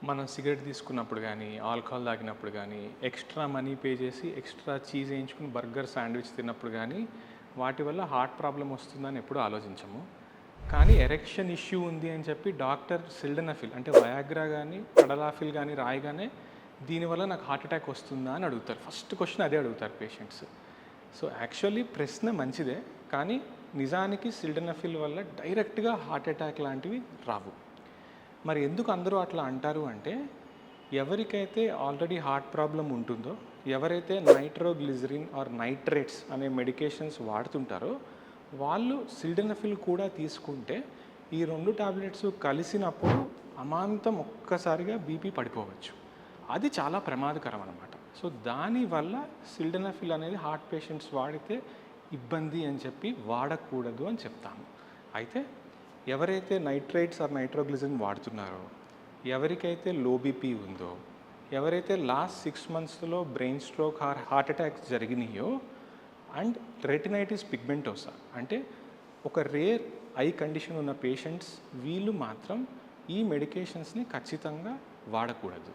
మనం సిగరెట్ తీసుకున్నప్పుడు గానీ, ఆల్కహాల్ తాగినప్పుడు గానీ, ఎక్స్‌ట్రా మనీ పే చేసి, ఎక్స్‌ట్రా చీజ్ ఏయించుకొని బర్గర్, శాండ్‌విచ్ తిన్నప్పుడు గానీ, వాటి వల్ల హార్ట్ ప్రాబ్లమ్ వస్తుందని ఎప్పుడూ ఆలోచించము. కానీ ఎరెక్షన్ ఇష్యూ ఉంది అని చెప్పి డాక్టర్ సిల్డెనఫిల్ అంటే వయాగ్రా గానీ, టడలాఫిల్ గానీ రాయగానే దీనివల్ల నాకు హార్ట్ అటాక్ వస్తుందా అని అడుగుతారు. ఫస్ట్ క్వెషన్ అదే అడుగుతారు పేషెంట్స్. సో యాక్చువల్లీ ప్రశ్న మంచిదే. కానీ నిజానికి సిల్డెనఫిల్ వల్ల డైరెక్ట్‌గా హార్ట్ అటాక్ లాంటివి రావు. మరి ఎందుకు అందరూ అట్లా అంటారు అంటే, ఎవరికైతే ఆల్రెడీ హార్ట్ ప్రాబ్లమ్ ఉంటుందో, ఎవరైతే నైట్రోగ్లిజరిన్ ఆర్ నైట్రేట్స్ అనే మెడికేషన్స్ వాడుతుంటారో, వాళ్ళు సిల్డెనఫిల్ కూడా తీసుకుంటే ఈ 2 టాబ్లెట్స్ కలిసినప్పుడు అమాంతం ఒక్కసారిగా బీపీ పడిపోవచ్చు. అది చాలా ప్రమాదకరం అనమాట. సో దానివల్ల సిల్డెనఫిల్ అనేది హార్ట్ పేషెంట్స్ వాడితే ఇబ్బంది అని చెప్పి వాడకూడదు అని చెప్తాము. అయితే ఎవరైతే నైట్రేట్స్ ఆర్ నైట్రోగ్లిజరిన్ వాడుతున్నారో, ఎవరికైతే లో బీపీ ఉందో, ఎవరైతే లాస్ట్ 6 మంత్స్‌లో brain stroke or heart attacks జరిగినాయో అండ్ రెటినైటిస్ పిగ్మెంటోసా అంటే ఒక రేర్ ఐ కండిషన్ ఉన్న పేషెంట్స్ వీళ్ళు మాత్రం ఈ మెడికేషన్స్‌ని ఖచ్చితంగా వాడకూడదు.